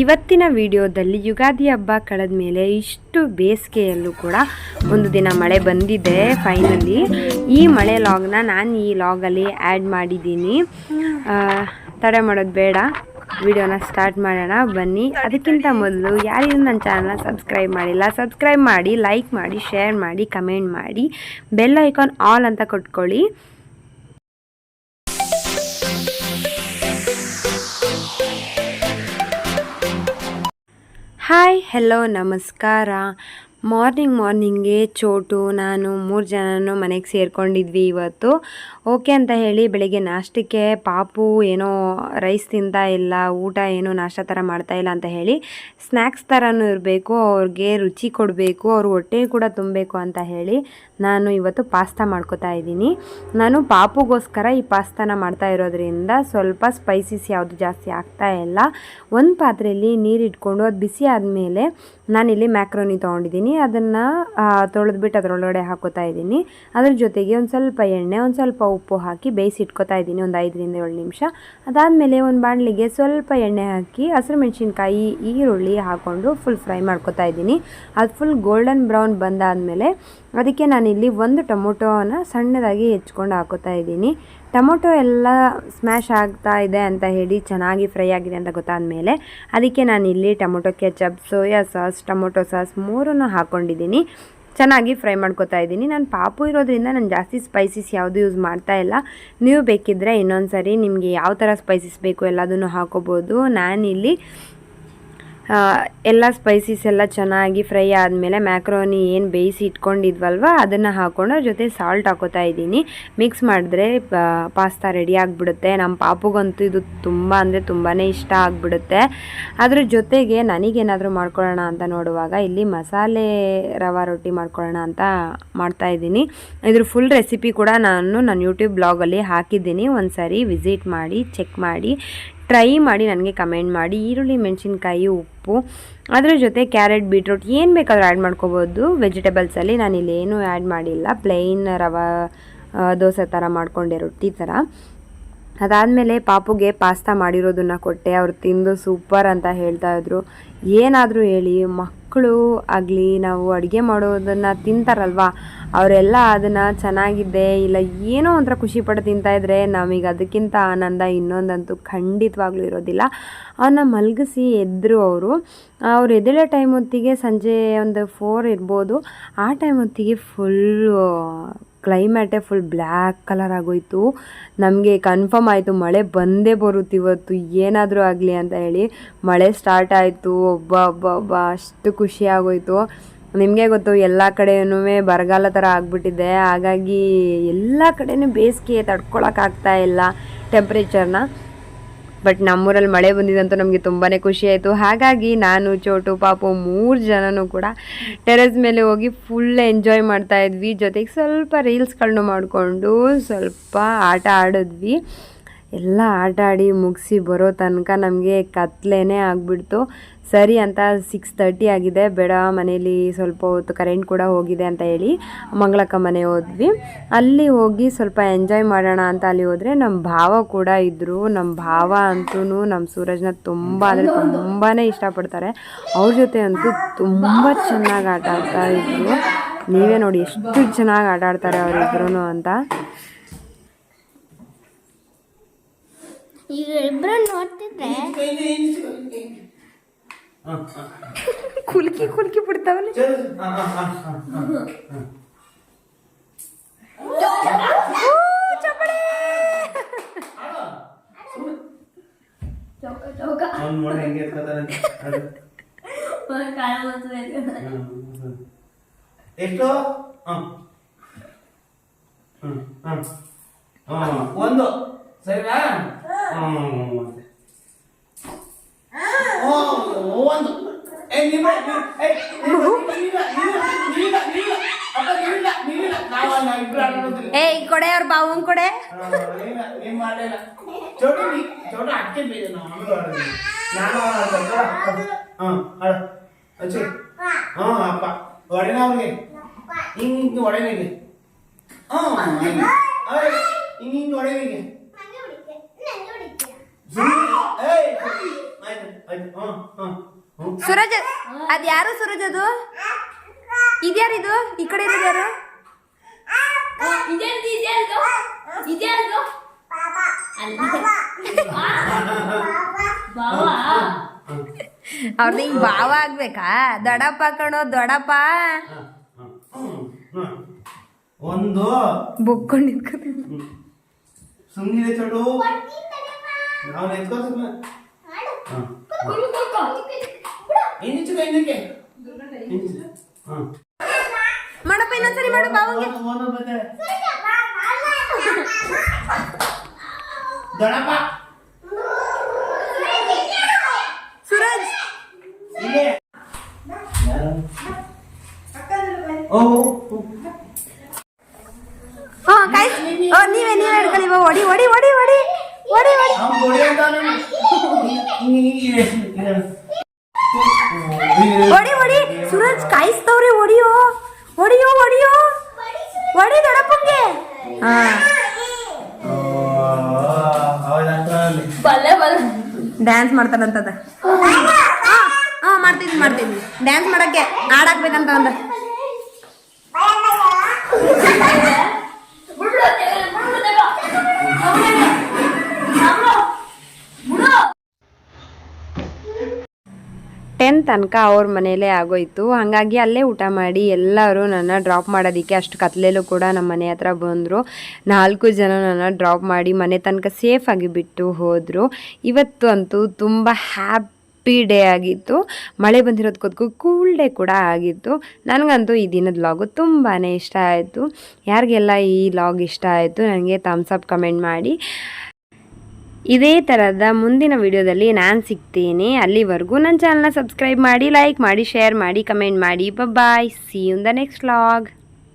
ಇವತ್ತಿನ ವಿಡಿಯೋದಲ್ಲಿ ಯುಗಾದಿ ಹಬ್ಬ ಕಳೆದ ಮೇಲೆ ಇಷ್ಟು ಬೇಸಿಗೆಯಲ್ಲೂ ಕೂಡ ಒಂದು ದಿನ ಮಳೆ ಬಂದಿದೆ ಫೈನಲಿ. ಈ ಮಳೆ ಲಾಗ್ನ ನಾನು ಈ ಲಾಗಲ್ಲಿ ಆ್ಯಡ್ ಮಾಡಿದ್ದೀನಿ. ತಡೆ ಮಾಡೋದು ಬೇಡ, ವಿಡಿಯೋನ ಸ್ಟಾರ್ಟ್ ಮಾಡೋಣ ಬನ್ನಿ. ಅದಕ್ಕಿಂತ ಮೊದಲು ಯಾರಿಗೂ ನನ್ನ ಚಾನಲ್ನ ಸಬ್ಸ್ಕ್ರೈಬ್ ಮಾಡಿಲ್ಲ, ಸಬ್ಸ್ಕ್ರೈಬ್ ಮಾಡಿ, ಲೈಕ್ ಮಾಡಿ, ಶೇರ್ ಮಾಡಿ, ಕಮೆಂಟ್ ಮಾಡಿ, ಬೆಲ್ ಐಕಾನ್ ಆಲ್ ಅಂತ ಕೊಟ್ಕೊಳ್ಳಿ. ಹಾಯ್, ಹೆಲೋ, ನಮಸ್ಕಾರ. ಮಾರ್ನಿಂಗ್ಗೆ ಚೋಟು ನಾನು 3 ಜನನೂ ಮನೆಗೆ ಸೇರ್ಕೊಂಡಿದ್ವಿ ಇವತ್ತು. ಓಕೆ ಅಂತ ಹೇಳಿ ಬೆಳಗ್ಗೆ ನಾಷ್ಟಕ್ಕೆ ಪಾಪು ಏನೋ ರೈಸ್ ತಿಂತಾ ಇಲ್ಲ, ಊಟ ಏನೋ ನಾಷ್ಟ ಥರ ಮಾಡ್ತಾಯಿಲ್ಲ ಅಂತ ಹೇಳಿ ಸ್ನ್ಯಾಕ್ಸ್ ಥರನೂ ಇರಬೇಕು, ಅವ್ರಿಗೆ ರುಚಿ ಕೊಡಬೇಕು, ಅವ್ರ ಹೊಟ್ಟೆ ಕೂಡ ತುಂಬಬೇಕು ಅಂತ ಹೇಳಿ ನಾನು ಇವತ್ತು ಪಾಸ್ತಾ ಮಾಡ್ಕೋತಾ ಇದ್ದೀನಿ. ನಾನು ಪಾಪುಗೋಸ್ಕರ ಈ ಪಾಸ್ತಾನ ಮಾಡ್ತಾ ಇರೋದ್ರಿಂದ ಸ್ವಲ್ಪ ಸ್ಪೈಸಸ್ ಯಾವುದು ಜಾಸ್ತಿ ಆಗ್ತಾ ಇಲ್ಲ. ಒಂದು ಪಾತ್ರೆಯಲ್ಲಿ ನೀರು ಇಟ್ಕೊಂಡು ಅದು ಬಿಸಿ ಆದಮೇಲೆ ನಾನಿಲ್ಲಿ ಮ್ಯಾಕ್ರೋನಿ ತೊಗೊಂಡಿದ್ದೀನಿ. ಅದನ್ನು ತೊಳೆದ್ಬಿಟ್ಟು ಅದರೊಳಗಡೆ ಹಾಕೋತಾ ಇದ್ದೀನಿ. ಅದ್ರ ಜೊತೆಗೆ ಒಂದು ಸ್ವಲ್ಪ ಎಣ್ಣೆ, ಒಂದು ಸ್ವಲ್ಪ ಉಪ್ಪು ಹಾಕಿ ಬೇಯಿಸಿ ಇಟ್ಕೋತಾ ಇದ್ದೀನಿ ಒಂದು 5 ರಿಂದ 7 ನಿಮಿಷ. ಅದಾದಮೇಲೆ ಒಂದು ಬಾಣಲಿಗೆ ಸ್ವಲ್ಪ ಎಣ್ಣೆ ಹಾಕಿ ಹಸಿರು ಮೆಣಸಿನ್ಕಾಯಿ, ಈರುಳ್ಳಿ ಹಾಕ್ಕೊಂಡು ಫುಲ್ ಫ್ರೈ ಮಾಡ್ಕೋತಾ ಇದ್ದೀನಿ. ಅದು ಫುಲ್ ಗೋಲ್ಡನ್ ಬ್ರೌನ್ ಬಂದಾದಮೇಲೆ ಅದಕ್ಕೆ ನಾನಿಲ್ಲಿ ಒಂದು ಟೊಮೊಟೊನ ಸಣ್ಣದಾಗಿ ಹೆಚ್ಕೊಂಡು ಹಾಕೋತಾ ಇದ್ದೀನಿ. ಟೊಮೊಟೊ ಎಲ್ಲ ಸ್ಮ್ಯಾಶ್ ಆಗ್ತಾ ಇದೆ ಅಂತ ಹೇಳಿ ಚೆನ್ನಾಗಿ ಫ್ರೈ ಆಗಿದೆ ಅಂತ ಗೊತ್ತಾದಮೇಲೆ ಅದಕ್ಕೆ ನಾನಿಲ್ಲಿ tomato ketchup, soya sauce, tomato sauce 3 ಹಾಕ್ಕೊಂಡಿದ್ದೀನಿ. ಚೆನ್ನಾಗಿ ಫ್ರೈ ಮಾಡ್ಕೋತಾ ಇದ್ದೀನಿ. ನಾನು ಪಾಪು ಇರೋದ್ರಿಂದ ನಾನು ಜಾಸ್ತಿ ಸ್ಪೈಸಸ್ ಯಾವುದು ಯೂಸ್ ಮಾಡ್ತಾ ಇಲ್ಲ. ನೀವು ಬೇಕಿದ್ದರೆ ಇನ್ನೊಂದು ಸರಿ ನಿಮಗೆ ಯಾವ ಥರ ಸ್ಪೈಸಸ್ ಬೇಕು ಎಲ್ಲದನ್ನು ಹಾಕೋಬೋದು. ನಾನಿಲ್ಲಿ ಎಲ್ಲ ಸ್ಪೈಸಸ್ ಎಲ್ಲ ಚೆನ್ನಾಗಿ ಫ್ರೈ ಆದಮೇಲೆ ಮ್ಯಾಕ್ರೋನಿ ಏನು ಬೇಯಿಸಿ ಇಟ್ಕೊಂಡಿದ್ವಲ್ವ ಅದನ್ನು ಹಾಕ್ಕೊಂಡು ಜೊತೆ ಸಾಲ್ಟ್ ಹಾಕೋತಾ ಇದ್ದೀನಿ. ಮಿಕ್ಸ್ ಮಾಡಿದ್ರೆ ಪಾಸ್ತಾ ರೆಡಿ ಆಗಿಬಿಡುತ್ತೆ. ನಮ್ಮ ಪಾಪುಗಂತೂ ಇದು ತುಂಬಾ ಇಷ್ಟ ಆಗಿಬಿಡುತ್ತೆ. ಅದ್ರ ಜೊತೆಗೆ ನನಗೇನಾದರೂ ಮಾಡ್ಕೊಳ್ಳೋಣ ಅಂತ ನೋಡುವಾಗ ಇಲ್ಲಿ ಮಸಾಲೆ ರವಾ ರೊಟ್ಟಿ ಮಾಡ್ಕೊಳ್ಳೋಣ ಅಂತ ಮಾಡ್ತಾಯಿದ್ದೀನಿ. ಇದ್ರ ಫುಲ್ ರೆಸಿಪಿ ಕೂಡ ನಾನು ಯೂಟ್ಯೂಬ್ ಬ್ಲಾಗಲ್ಲಿ ಹಾಕಿದ್ದೀನಿ. ಒಂದು ಸಾರಿ ವಿಸಿಟ್ ಮಾಡಿ, ಚೆಕ್ ಮಾಡಿ, ಟ್ರೈ ಮಾಡಿ ನನಗೆ ಕಮೆಂಟ್ ಮಾಡಿ. ಈರುಳ್ಳಿ, ಮೆಣಸಿನ್ಕಾಯಿ, ಉಪ್ಪು, ಅದ್ರ ಜೊತೆ ಕ್ಯಾರೆಟ್, ಬೀಟ್ರೂಟ್ ಏನು ಬೇಕಾದರೂ ಆ್ಯಡ್ ಮಾಡ್ಕೋಬೋದು ವೆಜಿಟೇಬಲ್ಸಲ್ಲಿ. ನಾನಿಲ್ಲಿ ಏನೂ ಆ್ಯಡ್ ಮಾಡಿಲ್ಲ, ಪ್ಲೈನ್ ರವಾ ದೋಸೆ ಥರ ಮಾಡಿಕೊಂಡೆ, ರೊಟ್ಟಿ ಥರ. ಅದಾದಮೇಲೆ ಪಾಪುಗೆ ಪಾಸ್ತಾ ಮಾಡಿರೋದನ್ನು ಕೊಟ್ಟೆ. ಅವ್ರು ತಿಂದು ಸೂಪರ್ ಅಂತ ಹೇಳ್ತಾಯಿದ್ರು. ಏನಾದರೂ ಹೇಳಿ ಮಕ್ಕಳು ಆಗಲಿ ನಾವು ಅಡುಗೆ ಮಾಡೋದನ್ನು ತಿಂತಾರಲ್ವ, ಅವರೆಲ್ಲ ಅದನ್ನು ಚೆನ್ನಾಗಿದೆ ಇಲ್ಲ ಏನೋ ಒಂಥರ ಖುಷಿಪಟ್ಟು ತಿಂತಾಯಿದ್ರೆ ನಮಗೆ ಅದಕ್ಕಿಂತ ಆನಂದ ಇನ್ನೊಂದಂತೂ ಖಂಡಿತವಾಗ್ಲೂ ಇರೋದಿಲ್ಲ. ಅವನ್ನ ಮಲಗಿಸಿ ಎದ್ದರು ಅವ್ರು ಎದ್ದೇಳೋ ಟೈಮ್ ಹೊತ್ತಿಗೆ ಸಂಜೆ ಒಂದು 4 ಇರ್ಬೋದು. ಆ ಟೈಮ್ ಹೊತ್ತಿಗೆ ಫುಲ್ಲು ಕ್ಲೈಮೇಟೇ ಫುಲ್ ಬ್ಲ್ಯಾಕ್ ಕಲರ್ ಆಗೋಯಿತು. ನಮಗೆ ಕನ್ಫರ್ಮ್ ಆಯಿತು ಮಳೆ ಬಂದೇ ಬರುತ್ತೆ ಇವತ್ತು, ಏನಾದರೂ ಆಗಲಿ ಅಂತ ಹೇಳಿ. ಮಳೆ ಸ್ಟಾರ್ಟ್ ಆಯಿತು. ಒಬ್ಬ ಅಷ್ಟು ಖುಷಿ ಆಗೋಯಿತು. ನಿಮಗೆ ಗೊತ್ತು ಎಲ್ಲ ಕಡೆಯೂ ಬರಗಾಲ ಥರ ಆಗಿಬಿಟ್ಟಿದೆ. ಹಾಗಾಗಿ ಎಲ್ಲ ಕಡೆಯೂ ಬೇಸಿಗೆ ತಡ್ಕೊಳಕ್ಕಾಗ್ತಾ ಇಲ್ಲ ಟೆಂಪ್ರೇಚರ್ನ. ಬಟ್ ನಮ್ಮೂರಲ್ಲಿ ಮಳೆ ಬಂದಿದ್ದಂತೂ ನಮಗೆ ತುಂಬಾ ಖುಷಿ ಆಯಿತು. ಹಾಗಾಗಿ ನಾನು, ಚೋಟು, ಪಾಪು 3 ಜನನೂ ಕೂಡ ಟೆರೆಸ್ ಮೇಲೆ ಹೋಗಿ ಫುಲ್ ಎಂಜಾಯ್ ಮಾಡ್ತಾಯಿದ್ವಿ. ಜೊತೆಗೆ ಸ್ವಲ್ಪ ರೀಲ್ಸ್ಗಳನ್ನೂ ಮಾಡಿಕೊಂಡು ಸ್ವಲ್ಪ ಆಟ ಆಡಿದ್ವಿ. ಎಲ್ಲ ಆಟ ಆಡಿ ಮುಗಿಸಿ ಬರೋ ತನಕ ನಮಗೆ ಕತ್ಲೇನೇ ಆಗಿಬಿಡ್ತು. ಸರಿ ಅಂತ 6:30 ಆಗಿದೆ. ಬೇಡ, ಮನೇಲಿ ಸ್ವಲ್ಪ ಹೊತ್ತು ಕರೆಂಟ್ ಕೂಡ ಹೋಗಿದೆ ಅಂತ ಹೇಳಿ ಮಂಗಳಕ್ಕ ಮನೆ ಹೋದ್ವಿ. ಅಲ್ಲಿ ಹೋಗಿ ಸ್ವಲ್ಪ ಎಂಜಾಯ್ ಮಾಡೋಣ ಅಂತ ಅಲ್ಲಿ ಹೋದರೆ ನಮ್ಮ ಭಾವ ಕೂಡ ಇದ್ದರು. ನಮ್ಮ ಭಾವ ಅಂತೂ ನಮ್ಮ ಸೂರಜ್ನ ತುಂಬಾ ಇಷ್ಟಪಡ್ತಾರೆ. ಅವ್ರ ಜೊತೆ ಅಂತೂ ತುಂಬ ಚೆನ್ನಾಗಿ ಆಟ ಆಡ್ತಾ ಇದ್ರು. ನೀವೇ ನೋಡಿ ಎಷ್ಟು ಚೆನ್ನಾಗಿ ಆಟ ಆಡ್ತಾರೆ ಅವರಿಬ್ರು ಅಂತ. ಈಗ ಇಬ್ಬರು ನೋಡ್ತಿದ್ರೆ ಕುಲ್ಕಿ ಬಿಡ್ತಾವಲ್ಲ. ಎಷ್ಟು ಒಂದು ಸರಿನಾ? ಒಂದು ಕೊಡೆ ಅವ್ರ ಬಾವಂಗ್ ಕೊಡೆ. ಚೋಟ ಅಕ್ಕಿ ಬೀಜ ಅಪ್ಪ ಒಡೆನ ಅವ್ರಿಗೆ ಹಿಂಗೆ ಒಡೆನಿಗೆ ಹಿಂಗೆ ಒಡೆನಿಗೆ ಆಯ್ತು ಸೂರಜ್ ಅದ್ ಯಾರು ಸೂರಜ್ ಅದು ಇದ್ಯಾರಿದು ಈ ಕಡೆ ಇರೋದು ಯಾರು ಅವ್ರದ್ದು ಹಿಂಗ್ ಭಾವ ಆಗ್ಬೇಕಾ ದೊಡ್ಡಪ್ಪ ಕಣೋ ದೊಡ್ಡಪ್ಪ ಒಂದು ಬೊಕ್ಕೊಂಡಿದ್ ಸುಮ್ಮನೆ ಚಡು ನಾವು ಎತ್ಕೋತ ಹಿಂದಕ್ಕೆ ಮಾಡಪ್ಪ ಇನ್ನೊಂದ್ಸರಿ ಮಾಡು ಬಾವಂಗೆ ದೊಡ್ಡಪ್ಪ ಸೂರಜ್ ಇಲ್ಲೇ ಓ ಹಾ ಕಾಯ್ ನೀವೇ ಹಿಡ್ಕೊಳ್ಳಿ ಹೊಡಿ ಹೊಡಿ ಹೊಡಿ ಹೊಡಿ ಹೊಡಿ ಹೊಡಿ ಅವ್ನು ಹೊಡಿ ಅಂತ ಹೊಡಿ ಹೊಡಿ ಸೂರಜ್ ಕಾಯಿಸ್ತವ್ರಿ ಹೊಡಿಯೋ ಹೊಡಿಯೋ ಹೊಡಿಯೋ ಹೊಡಿ ದೊಡ್ಡಪ್ಪಂಗೆ ಹಾ ಡ್ಯಾನ್ಸ್ ಮಾಡ್ತಾರಂತದ ಹಾ ಮಾಡ್ತಿದ್ವಿ ಡ್ಯಾನ್ಸ್ ಮಾಡಕ್ಕೆ ಹಾಡಾಕ್ಬೇಕಂತ ಅಂದ ಟೆನ್ ತನಕ ಅವ್ರ ಮನೇಲೇ ಆಗೋಯ್ತು ಹಾಗಾಗಿ ಅಲ್ಲೇ ಊಟ ಮಾಡಿ ಎಲ್ಲರೂ ನನ್ನ ಡ್ರಾಪ್ ಮಾಡೋದಕ್ಕೆ ಅಷ್ಟು ಕತ್ಲೇಲೂ ಕೂಡ ನಮ್ಮ ಮನೆ ಹತ್ರ ಬಂದರು 4 ಜನ ನನ್ನ ಡ್ರಾಪ್ ಮಾಡಿ ಮನೆ ತನಕ ಸೇಫಾಗಿ ಬಿಟ್ಟು ಹೋದರು. ಇವತ್ತು ಅಂತೂ ತುಂಬ ಹ್ಯಾಪಿ ಡೇ ಆಗಿತ್ತು. ಮಳೆ ಬಂದಿರೋದಕ್ಕೋದ್ಕು ಕೂಲ್ ಡೇ ಕೂಡ ಆಗಿತ್ತು. ನನಗಂತೂ ಈ ದಿನದ ಲಾಗು ತುಂಬಾ ಇಷ್ಟ ಆಯಿತು. ಯಾರಿಗೆಲ್ಲ ಈ ಲಾಗ್ ಇಷ್ಟ ಆಯಿತು ನನಗೆ ಥಮ್ಸ್ ಅಪ್ ಕಮೆಂಟ್ ಮಾಡಿ. ಇದೇ ಥರದ ಮುಂದಿನ ವಿಡಿಯೋದಲ್ಲಿ ನಾನು ಸಿಗ್ತೀನಿ. ಅಲ್ಲಿವರೆಗೂ ನನ್ನ ಚಾನಲ್ನ ಸಬ್ಸ್ಕ್ರೈಬ್ ಮಾಡಿ, ಲೈಕ್ ಮಾಡಿ, ಶೇರ್ ಮಾಡಿ, ಕಮೆಂಟ್ ಮಾಡಿ. Bye, see you in the next vlog.